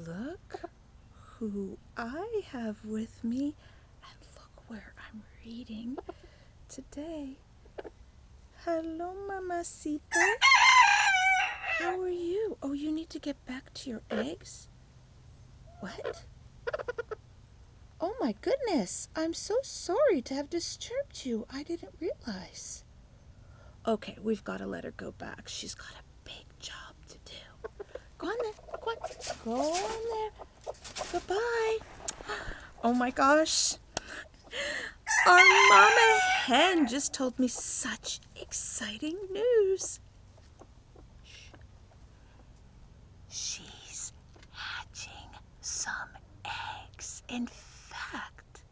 Look who I have with me, and look where I'm reading today. Hello, Mamacita. How are you? Oh, you need to get back to your eggs? What? Oh my goodness, I'm so sorry to have disturbed you. I didn't realize. Okay, we've got to let her go back. She's got a big job to do. Go on there. Go on. Go on there. Goodbye. Oh my gosh. Our mama hen just told me such exciting news. She's hatching some eggs. In fact,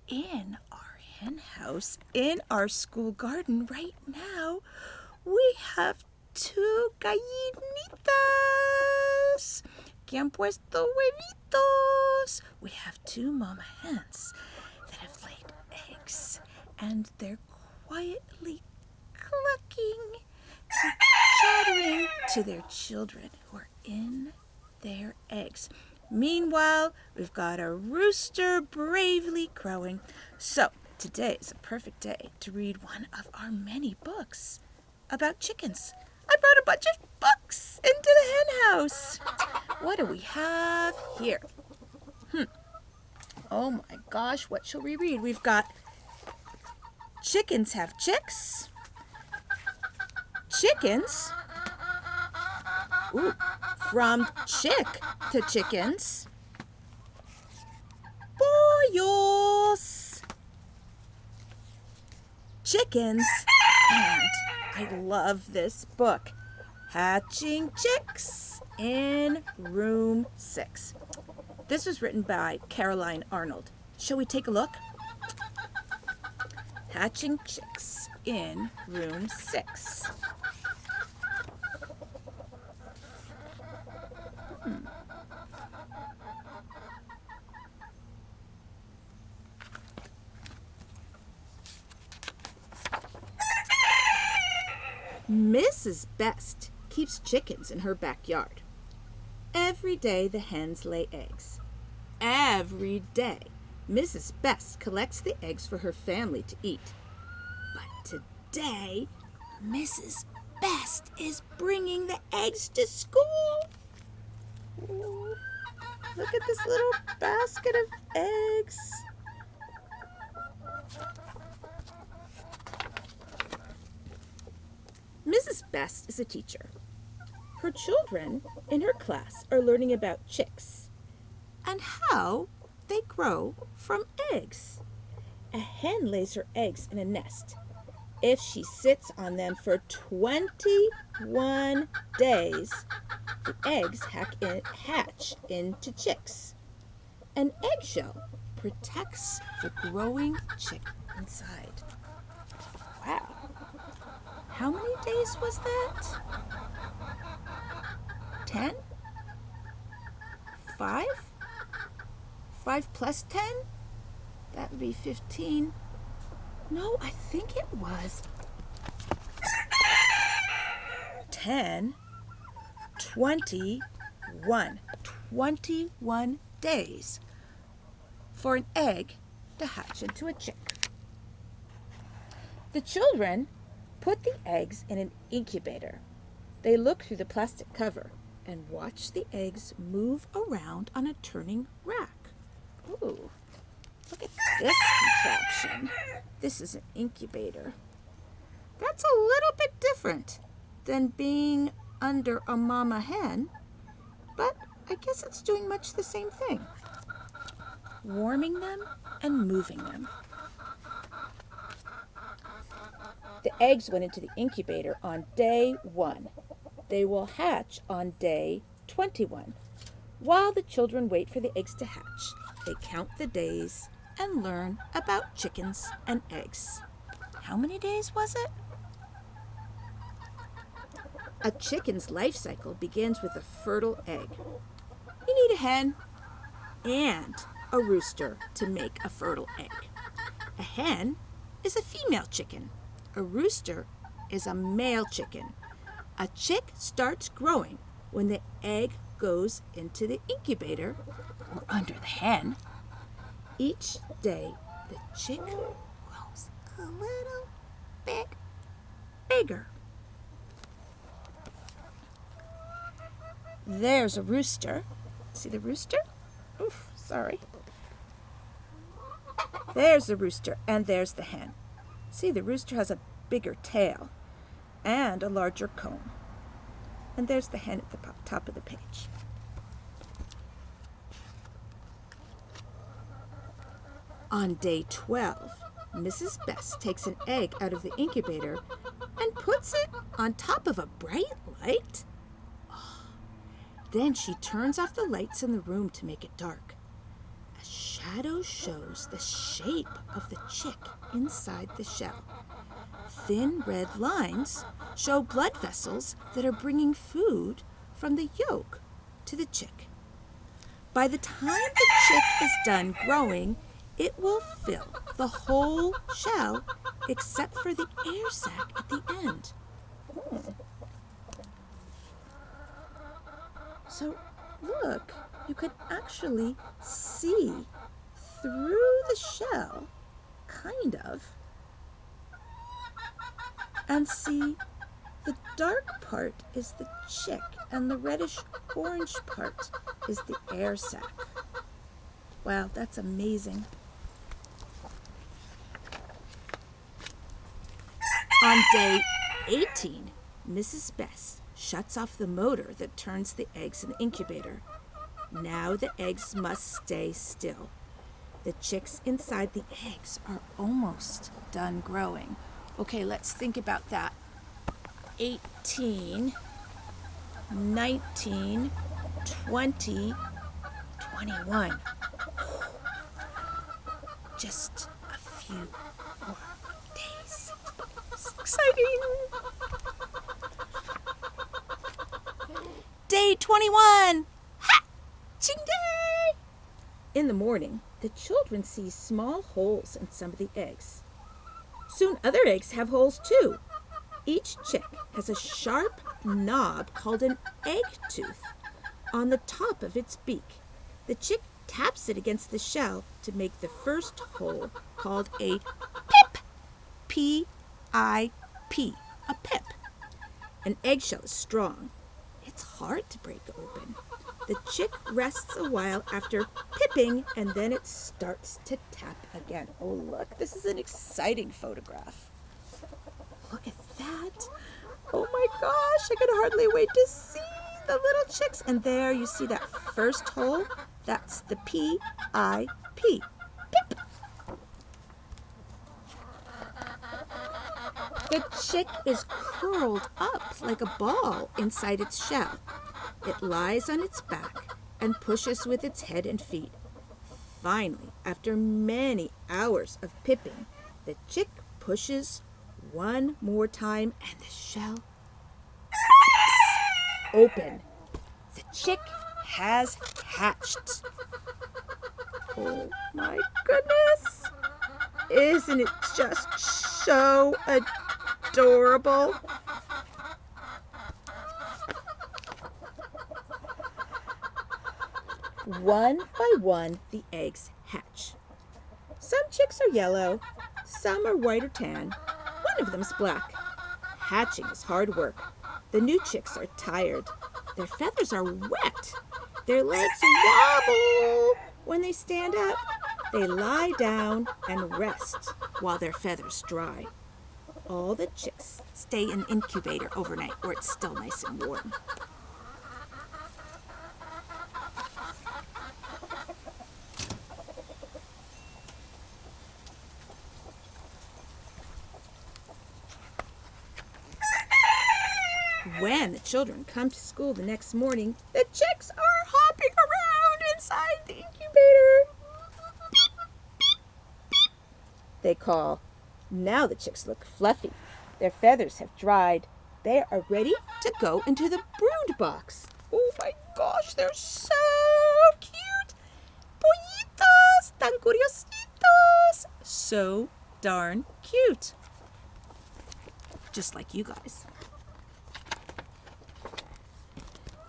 in our hen house, in our school garden right now, we have 2 gallinitas que han puesto huevitos. We have 2 mama hens that have laid eggs, and they're quietly clucking and chattering to their children who are in their eggs. Meanwhile, we've got a rooster bravely crowing. So today is a perfect day to read one of our many books about chickens. I brought a bunch of books into the hen house. What do we have here? Oh my gosh, what shall we read? We've got Chickens Have Chicks. Chickens. Ooh, from chick to chickens. Pollos. Chickens. And I love this book. Hatching Chicks in Room 6. This was written by Caroline Arnold. Shall we take a look? Hatching Chicks in Room 6. Mrs. Best keeps chickens in her backyard. Every day the hens lay eggs. Every day Mrs. Best collects the eggs for her family to eat. But today, Mrs. Best is bringing the eggs to school. Ooh, look at this little basket of eggs. Mrs. Best is a teacher. Her children in her class are learning about chicks and how they grow from eggs. A hen lays her eggs in a nest. If she sits on them for 21 days, the eggs hatch into chicks. An eggshell protects the growing chick inside. Wow. How many days was that? 10? 5? 5 plus 10? That would be 15. No, I think it was 10, 21. 21 days for an egg to hatch into a chick. The children put the eggs in an incubator. They look through the plastic cover and watch the eggs move around on a turning rack. Ooh, look at this contraption. This is an incubator. That's a little bit different than being under a mama hen, but I guess it's doing much the same thing. Warming them and moving them. The eggs went into the incubator on day 1. They will hatch on day 21. While the children wait for the eggs to hatch, they count the days and learn about chickens and eggs. How many days was it? A chicken's life cycle begins with a fertile egg. You need a hen and a rooster to make a fertile egg. A hen is a female chicken. A rooster is a male chicken. A chick starts growing when the egg goes into the incubator or under the hen. Each day, the chick grows a little bit bigger. There's a rooster. See the rooster? Oof, sorry. There's the rooster, and there's the hen. See, the rooster has a bigger tail and a larger comb. And there's the hen at the top of the page. On day 12, Mrs. Best takes an egg out of the incubator and puts it on top of a bright light. Then she turns off the lights in the room to make it dark. A shadow shows the shape of the chick inside the shell. Thin red lines show blood vessels that are bringing food from the yolk to the chick. By the time the chick is done growing, it will fill the whole shell except for the air sac at the end. So look, you can actually see through the shell, kind of, and see the dark part is the chick and the reddish-orange part is the air sac. Wow, that's amazing. On day 18, Mrs. Best shuts off the motor that turns the eggs in the incubator. Now the eggs must stay still. The chicks inside the eggs are almost done growing. Okay, let's think about that. 18, 19, 20, 21. Just a few more days. It's exciting. Day 21. Ha! Ching day! In the morning, the children see small holes in some of the eggs. Soon other eggs have holes too. Each chick has a sharp knob called an egg tooth on the top of its beak. The chick taps it against the shell to make the first hole called a pip. P-I-P. A pip. An eggshell is strong. It's hard to break open. The chick rests a while after pipping, and then it starts to tap again. Oh, look, this is an exciting photograph. Look at that. Oh my gosh, I could hardly wait to see the little chicks. And there you see that first hole. That's the P-I-P. Pip. The chick is curled up like a ball inside its shell. It lies on its back and pushes with its head and feet. Finally, after many hours of pipping, the chick pushes one more time and the shell open. The chick has hatched. Oh my goodness! Isn't it just so adorable? One by one, the eggs hatch. Some chicks are yellow, some are white or tan. One of them's black. Hatching is hard work. The new chicks are tired. Their feathers are wet. Their legs wobble. When they stand up, they lie down and rest while their feathers dry. All the chicks stay in the incubator overnight where it's still nice and warm. When the children come to school the next morning, the chicks are hopping around inside the incubator. Beep, beep, beep. They call. Now the chicks look fluffy. Their feathers have dried. They are ready to go into the brood box. Oh my gosh, they're so cute. Pollitos, tan curiositos. So darn cute. Just like you guys.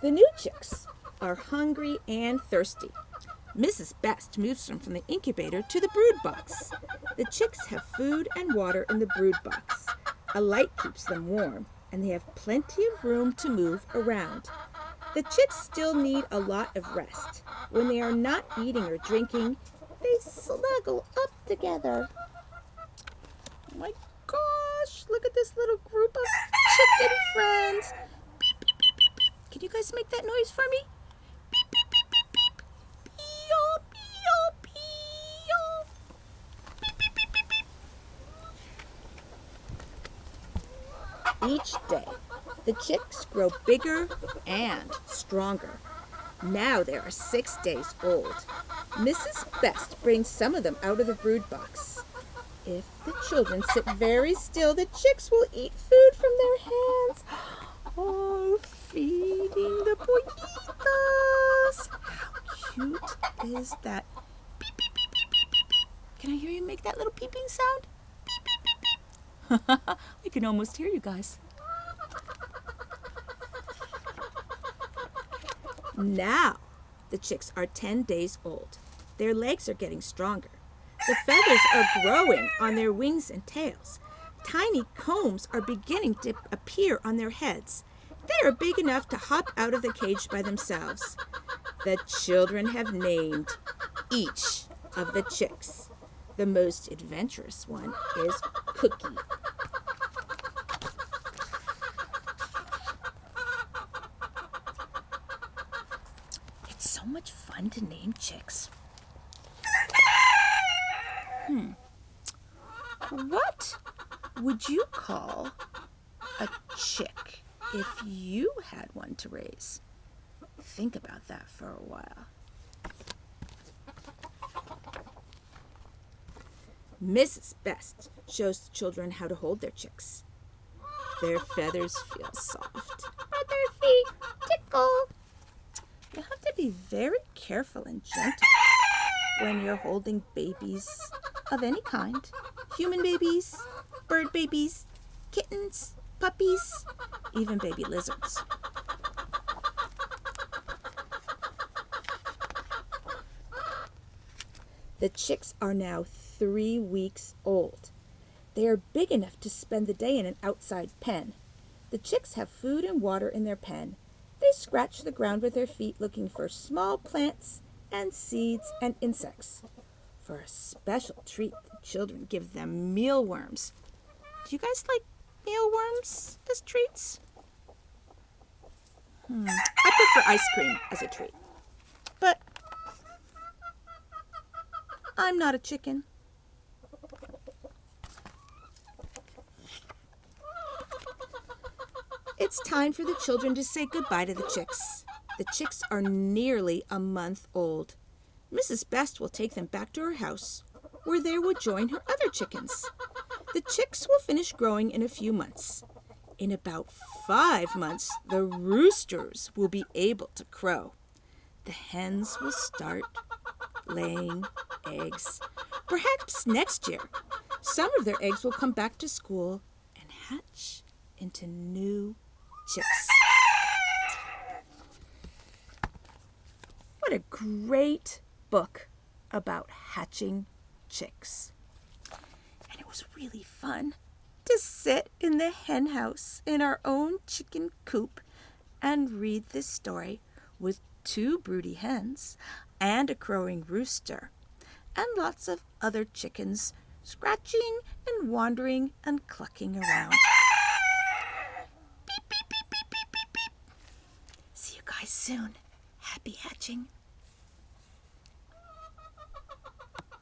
The new chicks are hungry and thirsty. Mrs. Best moves them from the incubator to the brood box. The chicks have food and water in the brood box. A light keeps them warm, and they have plenty of room to move around. The chicks still need a lot of rest. When they are not eating or drinking, they snuggle up together. Oh my gosh, look at this little group of chicken friends. Beep, beep, beep, beep, beep. Can you guys make that noise for me? Beep, beep, beep, beep, beep. Pee-oh, pee-oh, pee-oh. Beep, beep, beep, beep, beep. Each day, the chicks grow bigger and stronger. Now they are 6 days old. Mrs. Best brings some of them out of the brood box. If the children sit very still, the chicks will eat food from their hands. Oh, feeding the pollitos. How cute is that? Beep, beep, beep, beep, beep, beep, beep. Can I hear you make that little peeping sound? Beep, beep, beep, beep. I can almost hear you guys. Now, the chicks are 10 days old. Their legs are getting stronger. The feathers are growing on their wings and tails. Tiny combs are beginning to appear on their heads. They are big enough to hop out of the cage by themselves. The children have named each of the chicks. The most adventurous one is Cookie. It's so much fun to name chicks. What would you call a chick if you had one to raise? Think about that for a while. Mrs. Best shows the children how to hold their chicks. Their feathers feel soft, but their feet tickle. You have to be very careful and gentle when you're holding babies of any kind. Human babies, bird babies, kittens, puppies, even baby lizards. The chicks are now 3 weeks old. They are big enough to spend the day in an outside pen. The chicks have food and water in their pen. They scratch the ground with their feet looking for small plants and seeds and insects. For a special treat, the children give them mealworms. Do you guys like mealworms as treats? I prefer ice cream as a treat. But I'm not a chicken. It's time for the children to say goodbye to the chicks. The chicks are nearly a month old. Mrs. Best will take them back to her house, where they will join her other chickens. The chicks will finish growing in a few months. In about 5 months, the roosters will be able to crow. The hens will start laying eggs. Perhaps next year, some of their eggs will come back to school and hatch into new chicks. What a great book about hatching chicks. And it was really fun to sit in the hen house in our own chicken coop and read this story with 2 broody hens and a crowing rooster and lots of other chickens scratching and wandering and clucking around. Beep, beep, beep, beep, beep, beep, beep. See you guys soon. Happy hatching.